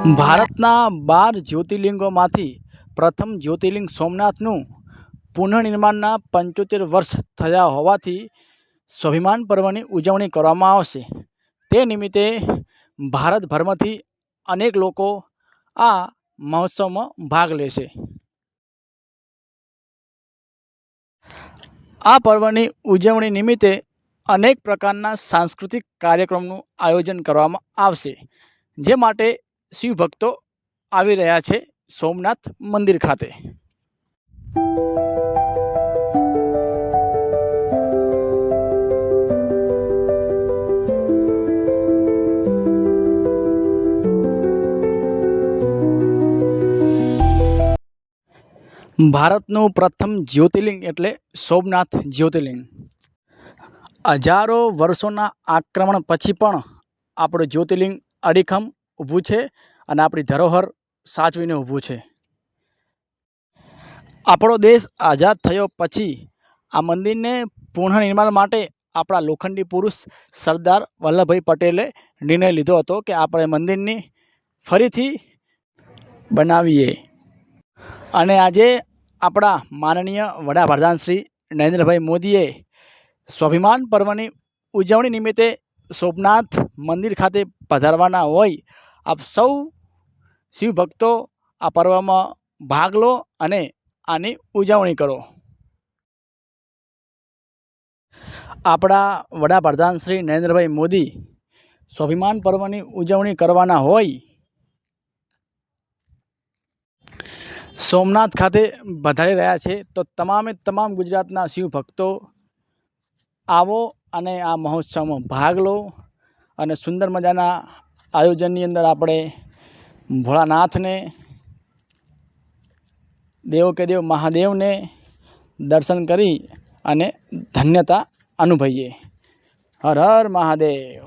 ભારતના 12 જ્યોતિર્લિંગોમાંથી પ્રથમ જ્યોતિર્લિંગ સોમનાથનું પુનઃનિર્માણના 75 વર્ષ થયા હોવાથી સ્વાભિમાન પર્વની ઉજવણી કરવામાં આવશે। તે નિમિત્તે ભારતભરમાંથી અનેક લોકો આ મહોત્સવમાં ભાગ લેશે। આ પર્વની ઉજવણી નિમિત્તે અનેક પ્રકારના સાંસ્કૃતિક કાર્યક્રમનું આયોજન કરવામાં આવશે, જે માટે શિવભક્તો આવી રહ્યા છે સોમનાથ મંદિર ખાતે। ભારતનું પ્રથમ જ્યોતિર્લિંગ એટલે સોમનાથ જ્યોતિર્લિંગ। હજારો વર્ષોના આક્રમણ પછી પણ આપણું જ્યોતિર્લિંગ અડીખમ ઊભું છે અને આપણી ધરોહર સાચવીને ઊભું છે। આપણો દેશ આઝાદ થયો પછી આ મંદિરને પુનઃનિર્માણ માટે આપણા લોખંડી પુરુષ સરદાર વલ્લભભાઈ પટેલે નિર્ણય લીધો હતો કે આપણે મંદિરની ફરીથી બનાવીએ। અને આજે આપણા માનનીય વડાપ્રધાન શ્રી નરેન્દ્રભાઈ મોદીએ સ્વાભિમાન પર્વની ઉજવણી નિમિત્તે સોમનાથ મંદિર ખાતે પધારવાના હોય આપ સૌ શિવભક્તો આ પર્વમાં ભાગ લો અને આની ઉજવણી કરો। આપણા વડાપ્રધાન શ્રી નરેન્દ્રભાઈ મોદી સ્વાભિમાન પર્વની ઉજવણી કરવાના હોય સોમનાથ ખાતે પધારી રહ્યા છે, તો તમામે તમામ ગુજરાતના શિવભક્તો આવો અને આ મહોત્સવમાં ભાગ લો અને સુંદર મજાના આયોજનની અંદર આપણે ભોળાનાથને, દેવો કે દેવ મહાદેવને દર્શન કરી અને ધન્યતા અનુભવીએ। હર હર મહાદેવ।